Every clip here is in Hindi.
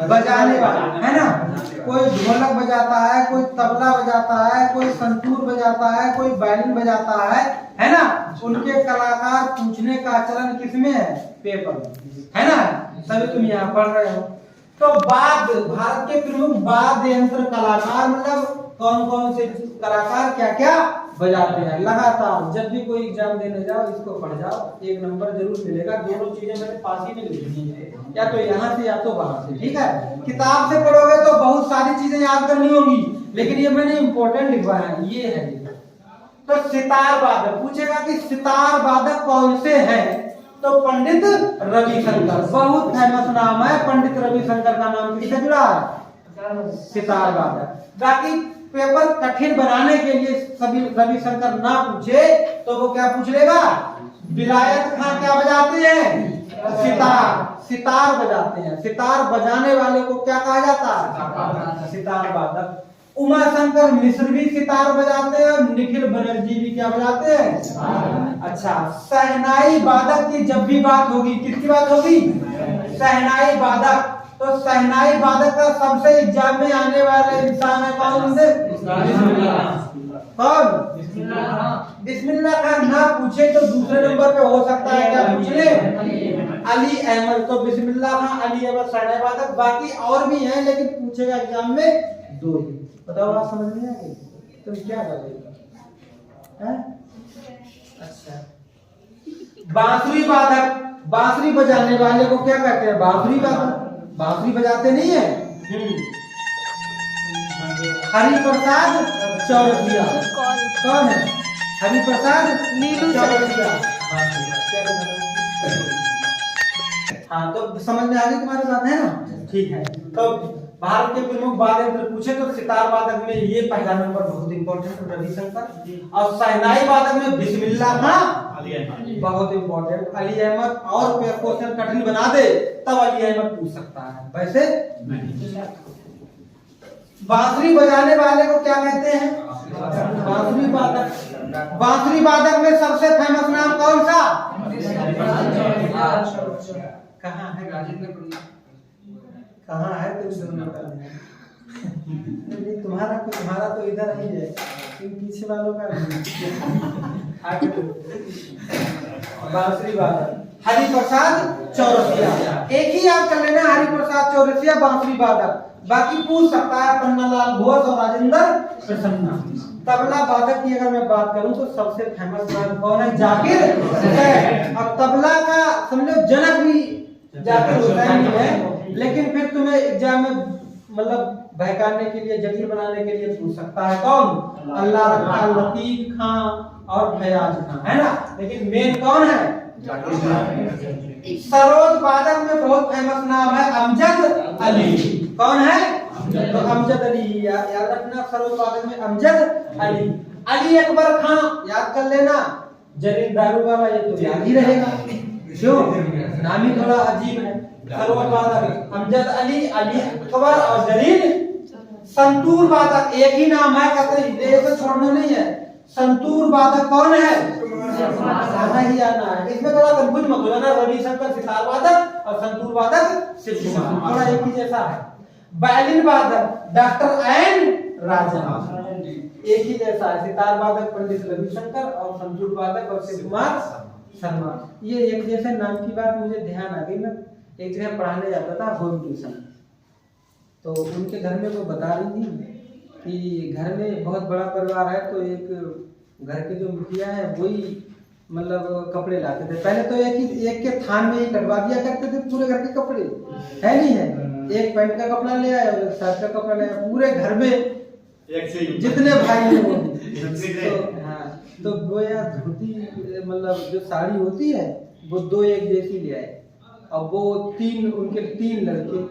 बजाने वाला है ना, कोई ढोलक बजाता है, कोई तबला बजाता है, कोई संतूर बजाता है, कोई वायलिन बजाता है ना। उनके कलाकार पूछने का चलन किसमें है? पेपर में, है ना। तभी तुम यहाँ पढ़ रहे हो। तो वाद्य, भारत के प्रमुख वाद्य यंत्र कलाकार मतलब कौन कौन से कलाकार क्या क्या बजाते हैं। लगातार जब भी कोई एग्जाम देने जाओ इसको पढ़ जाओ, 1 नंबर जरूर मिलेगा। दोनों चीजें मैंने पास ही में लिखी है, या तो यहाँ से या तो वहां से, ठीक है। किताब से पढ़ोगे तो बहुत सारी चीजें याद करनी होगी, लेकिन ये मैंने इंपॉर्टेंट लिखवाया है, ये है। तो सितार वादक पूछेगा कि सितार वादक कौन से हैं, तो पंडित रविशंकर, बहुत फेमस नाम है। पंडित रविशंकर का नाम किससे जुड़ा है? सितार वादक। बाकी पेपर कठिन बनाने के लिए सभी रविशंकर ना पूछे तो वो क्या पूछ लेगा? विलायत खां क्या बजाते हैं? सितार, सितार बजाते हैं। सितार बजाने वाले को क्या कहा जाता है? सितार वादक। उमा शंकर मिश्र भी सितार बजाते हैं, निखिल बनर्जी भी क्या बजाते हैं? अच्छा, शहनाई वादक की जब भी बात होगी, किसकी बात होगी? शहनाई वादक। तो शहनाई वादक का सबसे एग्जाम में आने वाले इंसान है कौन? से कौन? बिस्मिल्लाह खान ना पूछे तो दूसरे नंबर पे हो सकता है क्या पूछ ले? अली अहमद। तो बिस्मिल्लाह खान, अली अहमद शहनाई वादक। बाकी और भी हैं लेकिन पूछेगा एग्जाम में 2 ही। बताओ बात समझ में आ गई? तुम क्या कर रहे हो? अच्छा, बांसुरी वादक, बांसुरी बजाने वाले को क्या कहते हैं? बांसुरी वादक। बांसुरी बजाते नहीं है? हरिप्रसाद चौरसिया। कौन है? हरिप्रसाद चौरसिया। हाँ, तो समझ में आ गई तुम्हारी बात, है ना? ठीक है। तो भारत के प्रमुख वाद्य यंत्र पूछे तो सितार वादक में ये पहला नंबर बहुत इंपॉर्टेंट, रविशंकर। और शहनाई वादक में बिस्मिल्लाह खां, बहुत इंपॉर्टेंट, अली अहमद। और क्वेश्चन कठिन बना दे तब अली अहमद पूछ सकता है, वैसे नहीं। बांसुरी बजाने वाले को क्या कहते हैं? बांसुरी वादक। बांसुरी वादक में सबसे फेमस नाम कौन सा? कहाँ है? कहाँ है? तुम्हारा तो इधर ही है, पीछे वालों का नहीं। बांसुरी वादक हरिप्रसाद चौरसिया, एक ही याद कर लेना, हरिप्रसाद चौरसिया बांसुरी वादक। बाकी पूछ सकता है पन्नालाल घोष और राजेंद्र प्रसन्ना। तबला वादक की अगर मैं बात करूं तो सबसे फेमस नाम कौन है? जाकिर हुसैन। अब तबला का समझो जनक भी जाकिर हुसैन है, लेकिन फिर तुम्हें एग्जाम में मतलब बहकाने के लिए, जटिल बनाने के लिए पूछ सकता है कौन? अल्लाह रखा, लतीफ खां और फयाज खां, है ना। लेकिन मेन कौन है? सरोद वादक में बहुत फेमस नाम है अमजद अली। कौन है? तो अमजद अली याद रखना। सरोद वादक में अमजद अली। अली अकबर खां याद कर लेना। जलील दारू वाला, ये तो याद ही रहेगा, क्यों? नाम ही थोड़ा अजीब है। सरोद वादक अमजद अली, अली अकबर और जलील। संतूर वादक एक ही नाम है, कहते छोड़ना नहीं है। संतूर वादक कौन है? ही आना है, इसमें थोड़ा कंफ्यूज मत हो जाना। रविशंकर सितार वादक और संतूर वादक शिव कुमार, थोड़ा एक ही जैसा है। वायलिन वादक डॉक्टर एन राजन, एक ही जैसा है। सितार वादक पंडित रविशंकर और संतूर वादक और शिव कुमार शर्मा। ये एक जैसे नाम की बात मुझे ध्यान आ गई। मैं एक जगह पढ़ाने जाता था होम ट्यूशन, तो उनके घर में वो बता रही थी कि घर में बहुत बड़ा परिवार है, तो एक घर के जो मुखिया है वही मतलब कपड़े लाते थे। पहले तो एक के थान में ही कटवा दिया करते थे पूरे घर के कपड़े, है नहीं है? एक पैंट का कपड़ा ले आया, एक शर्ट का कपड़ा ले आया, पूरे घर में जितने भाई हैं हाँ, तो वो या धोती मतलब जो साड़ी होती है वो 2 एक जैसी ले आए। अब वो उनके 3 लड़के,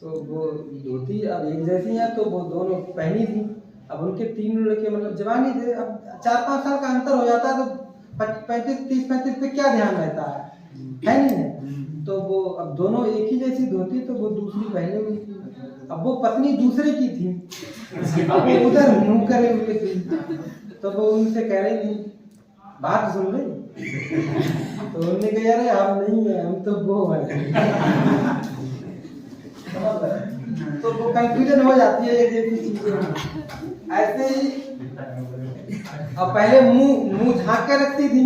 तो वो धोती अब एक जैसी है तो वो दोनों पहनी थी। अब उनके 3 लड़के मतलब जवानी थे, अब 4-5 साल का अंतर हो जाता है तो 30-35 पे क्या ध्यान रहता है नहीं है? तो वो अब दोनों एक ही जैसी धोती, तो वो दूसरी पहने हुई थी। अब वो पत्नी दूसरे की थी, अब वो उधर मुंह करे हुए थी, तो वो उनसे कह रही थी बात सुन रही, तो उन्होंने कहा अरे हम नहीं है, हम तो वो है। कंफ्यूजन हो जाती है एक जैसी चीजें। ऐसे ही अब पहले मुंह झांक के रखती थी,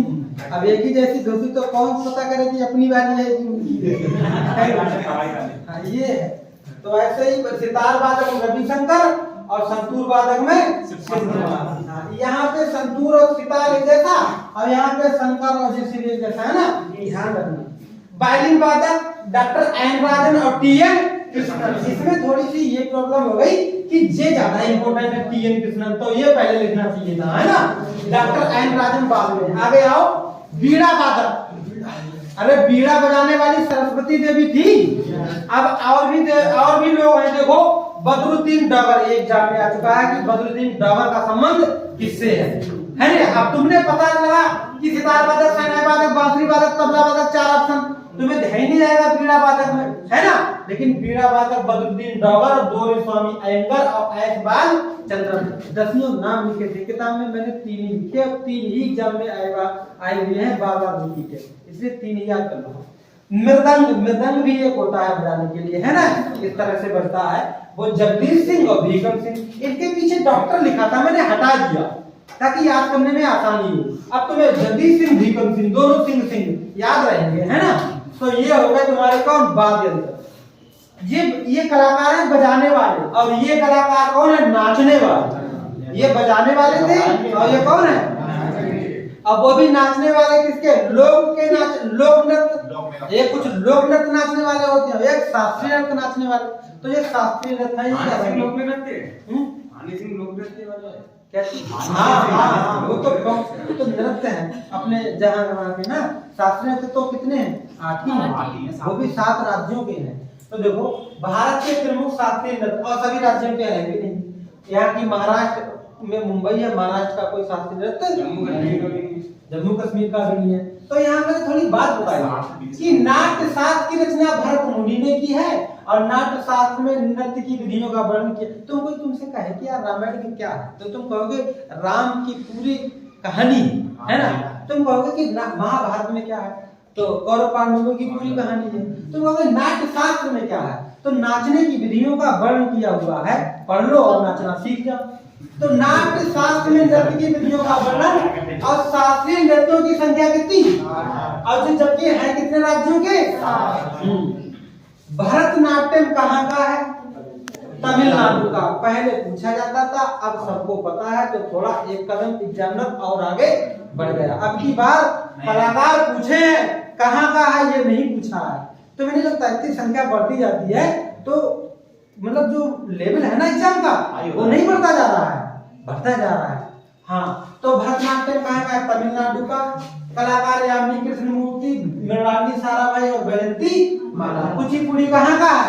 अब एक ही जैसी घुसी तो कौन पता करे कि अपनी बारी है कि उनकी है। हाँ ये है। तो ऐसे ही सितार वादक में रविशंकर और संतूर वादक में सिद्धनाथ। यहाँ पे संतूर और सितार एक जैसा और यहाँ पे शंकर और जैसे एक जैसा है ना, ध्यान रखना। वायलिन वादक डॉक्टर एन राजन और टीएन कृष्णन। इसमें थोड़ी सी ये प्रॉब्लम हो गई कि जे ज्यादा इंपॉर्टेंट है टीएन कृष्णन, तो ये पहले लिखना चाहिए था, है ना। डॉक्टर एन राजन बाद में। आगे आओ बीड़ा वादक। अरे बीड़ा बजाने वाली सरस्वती देवी थी। अब और भी लोग हैं, देखो बदरुद्दीन डगर। एक एग्जाम में आ चुका है कि बदरुद्दीन डगर का संबंध किससे है ना। अब तुमने पता लगा कि सितार वादक, शहनाई वादक, बांसुरी वादक, तबला वादक, 4 ऑप्शन तुम्हें ध्यान नहीं रहेगा बीड़ा वादक में, है ना। लेकिन बीड़ा वादक बदरुद्दीन डगर, दोरेस्वामी अयंगर और ऐशबाग चंद्रन। 10 नाम लिखे थे किताब में, मैंने 3 ही लिखे। अब 3 ही एग्जाम में आए हुए हैं, बार-बार रिपीट है, इसलिए 3 ही याद कर लो। मृदंग भी एक होता है बजाने के लिए, है ना, इस तरह से बजता है। वो जगदीश सिंह और भीकम सिंह। इनके पीछे डॉक्टर लिखा था, मैंने हटा दिया ताकि याद करने में आसानी हो। अब तुम्हें जगदीश सिंह, भीकम सिंह, दोनों सिंह याद रहेंगे, है ना। तो ये हो गए तुम्हारे कौन, वाद्य यंत्र। ये कलाकार हैं बजाने वाले, और ये कलाकार कौन है, नाचने वाले। ये बजाने वाले थे और ये कौन है, अब वो भी नाचने वाले किसके, लोक नृत्य। ये कुछ लोक नृत्य नाचने वाले होते हैं, एक शास्त्रीय नृत्य नाचने वाले। तो ये शास्त्रीय नृत्य है, लोक नृत्य लोक नृत्य वाले कैसे। हाँ वो तो नृत्य है अपने जहाँ के ना। शास्त्रीय नृत्य तो कितने हैं, 8 ही, वो भी 7 राज्यों के हैं। तो देखो भारत के प्रमुख शास्त्रीय नृत्य, और सभी राज्यों के हैं नहीं। यहाँ की महाराष्ट्र में मुंबई है, महाराष्ट्र का कोई शास्त्रीय नृत्य जम्मू कश्मीर का भी नहीं है। तो यहाँ मैंने थोड़ी बात बताई कि नाट्य शास्त्र की रचना भरत मुनि ने की है और नाट्य शास्त्र में नृत्य की विधियों का वर्णन किया। तो कोई तुमसे कहे कि यार रामायण में क्या है, तो तुम कहोगे राम की पूरी कहानी है ना। तुम कहोगे कि महाभारत में क्या है, तो कौरव पांडवों की पूरी कहानी है। तुम कहोगे नाट्य शास्त्र में क्या है, तो नाचने की विधियों का वर्णन किया हुआ है, पढ़ लो और नाचना सीख जाओ। तो नाट्य शास्त्र में नृत्य की विधियों का वर्णन और शास्त्रीय नृत्यों की संख्या कितनी, और जबकि है कितने राज्यों के। भरतनाट्यम कहाँ का है, तमिलनाडु का। पहले पूछा जाता था, अब सबको पता है, तो थोड़ा एक कदम एग्जामिनर और आगे बढ़ गया। अब की बार कलाकार पूछे कहाँ का है, ये नहीं पूछा है। तो मुझे लगता है इतनी संख्या बढ़ती जाती है, तो मतलब जो लेवल है ना एग्जाम का, वो नहीं बढ़ता जा रहा है, बढ़ता जा रहा है। हाँ, तो भरतनाट्यम कहाँ का है, तमिलनाडु का। कलाकार यामिनी कृष्णमूर्ति, मृणालिनी साराभाई और जयंती माला। कुचिपुड़ी कहाँ का है,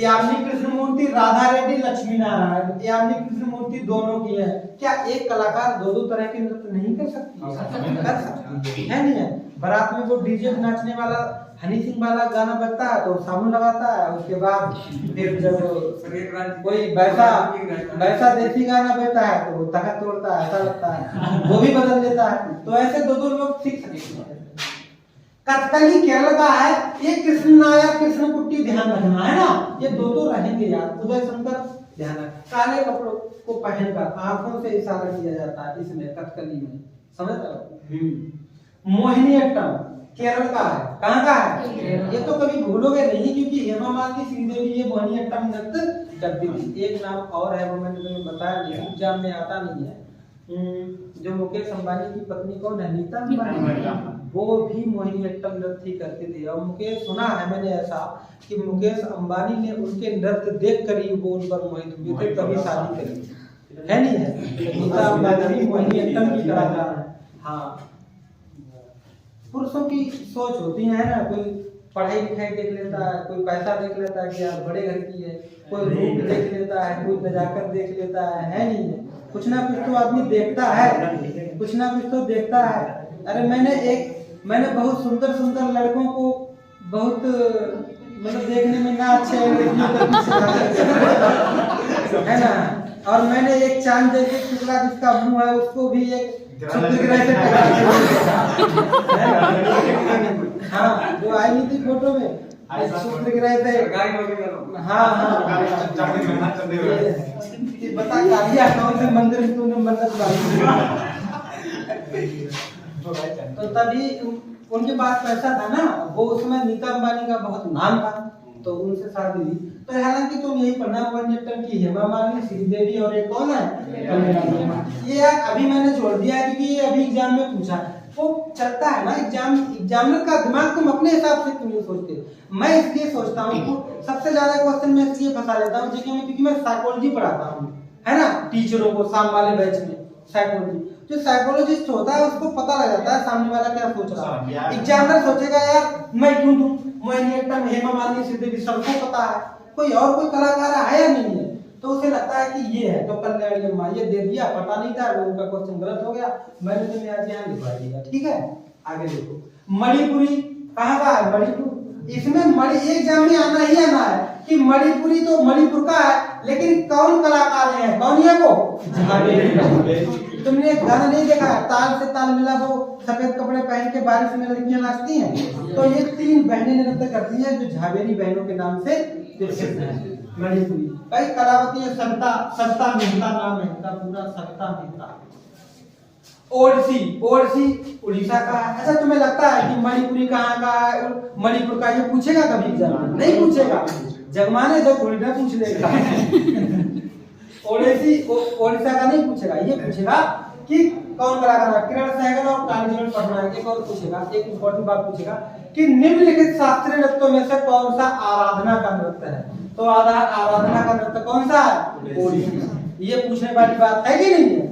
यामिनी कृष्णमूर्ति, राधा रेड्डी, लक्ष्मी नारायण। यामिनी कृष्णमूर्ति दोनों की है। क्या एक कलाकार 2 तरह के नृत्य नहीं कर सकती, कर सकती है, नहीं है। बारात में वो डीजे नाचने वाला हनी सिंह वाला गाना बजता है तो साबुन लगाता है, उसके बाद फिर जब कोई वैसा देसी गाना बजता है तो वो तखत तोड़ता है, ऐसा लगता है, वो भी बदल देता है। तो ऐसे 2 लोग सीख सकते हैं। कथकली केरल का है, ये कृष्ण नायर, कृष्ण कुट्टी, ध्यान रखना है ना, ये 2 रहेंगे यार। उदय शंकर ध्यान रख, काले कपड़ों को पहनकर आंखों से इशारा किया जाता है इसमें, कथकली में, समझ रहे हो। मोहिनीअट्टम केरल का है, कहाँ का है, ये तो कभी भूलोगे नहीं, क्योंकि हेमा मालिनी श्रीदेवी ये मोहिनीअट्टम नृत्य करती थी। एक नाम और है, वो मैंने तुम्हें बताया नहीं, एग्जाम में आता नहीं है। जो मुकेश अंबानी की पत्नी कौन है, नीता अंबानी, वो भी मोहिनीअट्टम नृत्य करती थी। और मुकेश, सुना है मैंने ऐसा कि मुकेश अंबानी ने उनके नृत्य देख कर ही वो उन पर मोहित हुए थे, तभी शादी करी है, नहीं है। नीता अंबानी मोहिनीअट्टम की कलाकार है। हाँ, पुरुषों की सोच होती है ना, कोई पढ़ाई लिखाई देख लेता है, कोई पैसा देख लेता है कि यार बड़े घर की है, कोई रूप देख लेता है, कोई नजाकत देख लेता है, नहीं है। कुछ ना कुछ तो आदमी देखता है, कुछ ना कुछ तो देखता है। अरे मैंने बहुत सुंदर लड़कों को बहुत मतलब देखने में ना अच्छे है ना, और मैंने एक चांद जैसे टुकड़ा जिसका मुंह है उसको भी एक हाँ, जो आई नहीं थी फोटो में, सूत्र लिख रहे थे। हाँ हाँ ये बता कालिया कौन से मंदिर में तूने मन्नत मांगी? तो तभी उनके पास पैसा था ना, वो उसमें नीता अंबानी का बहुत नाम था, तो उनसे शादी हुई। तो हालांकि तुम यही पढ़ना मोहिनीअट्टम की हेमा मालिनी, श्रीदेवी और एक कौन है ये यार अभी मैंने छोड़ दिया है क्योंकि ये अभी एग्जाम में पूछा वो चलता है ना। एग्जामिनर का दिमाग तुम अपने हिसाब से क्यों नहीं सोचते? मैं इसलिए सोचता हूँ सबसे ज्यादा क्वेश्चन मैं इसलिए फंसा लेता हूँ जीके में, क्योंकि मैं साइकोलॉजी पढ़ाता हूँ, है ना, टीचरों को शाम वाले बैच में साइकोलॉजी। जो साइकोलॉजिस्ट होता है उसको पता लग जाता है सामने वाला क्या सोच रहा है। एग्जामिनर सोचेगा यार मैं क्यों दूं, मोहिनीअट्टम, हेमा मालिनी, श्रीदेवी सबको पता है, कोई और कोई कलाकार है या नहीं है, तो उसे लगता है कि ये है तो कल्याणी अम्मा ये दे दिया, पता नहीं था, लोगों का क्वेश्चन गलत हो गया, मैंने तुम्हें आज यहाँ लिखवा दिया। ठीक है, आगे देखो। मणिपुरी कहाँ का है? मणिपुर। इसमें मणि एग्जाम में आना ही आना है कि मणिपुरी तो मणिपुर का है, लेकिन कौन कलाकार है? कौन है वो? झावेरी। तुमने एक गाना नहीं देखा है, ताल से ताल मिला, वो सफेद कपड़े पहन के बारिश में लड़कियां नाचती हैं, तो ये 3 बहनें नृत्य करती हैं जो झावेरी बहनों के नाम से प्रसिद्ध है। मणिपुरी कई कलावती है, सत्ता मेहता नाम है इनका पूरा, सत्ता मेहता। ओडिसी, ओडिसी उड़ीसा का है। अच्छा तुम्हें लगता है कि मणिपुरी कहाँ का है? मणिपुर का ये पूछेगा कभी एग्जाम में? नहीं पूछेगा, जगमाने जब उल्टा पूछ लेगा। ओडिसी ओडिशा का नहीं पूछेगा, ये पूछेगा कि कौन कलाकार है? किरण सहगल और कालीचरण पटनायक। एक और पूछेगा, एक इंपॉर्टेंट बात पूछेगा कि निम्नलिखित शास्त्रीय नृत्यों में से कौन सा आराधना का नृत्य है? तो आराधना का नृत्य कौन सा है? ओडिसी। ये पूछने वाली बात है कि नहीं है?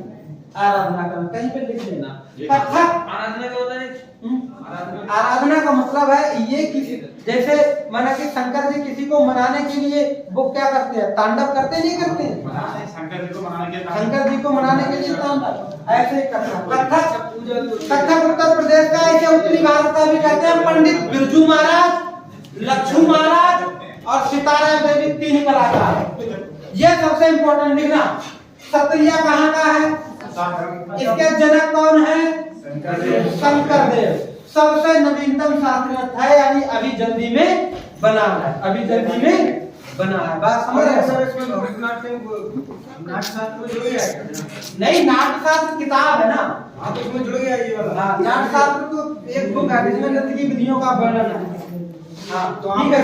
आराधना का कहीं पे लिख लेना। कथक आराधना क्या होता है? आराधना का मतलब है ये किसी, जैसे माना कि शंकर जी किसी को मनाने के लिए वो क्या करते हैं? तांडव करते नहीं करते? शंकर जी को मनाने के लिए तांडव, ऐसे कथक उत्तर प्रदेश का, ऐसे उत्तरी भारत का भी कहते हैं। पंडित बिरजू महाराज, लक्ष्मण महाराज और सितारा देवी 3 कलाकार। ये सबसे इम्पोर्टेंट लिखना। सत्रिया कहाँ का है? इसके जनक कौन है? शंकर देव। सबसे नवीनतम शास्त्रीय है, यानी अभी जल्दी में बना है, अभी जल्दी में बना है। बात समझ रहे हो? नहीं, नाट्यशास्त्र किताब है ना, आप इसमें जुड़ गया ये वाला। हाँ, नाट्यशास्त्र तो एक बुक है जिसमें नृत्य की विधियों का वर्णन है। हाँ, तो ठीक है।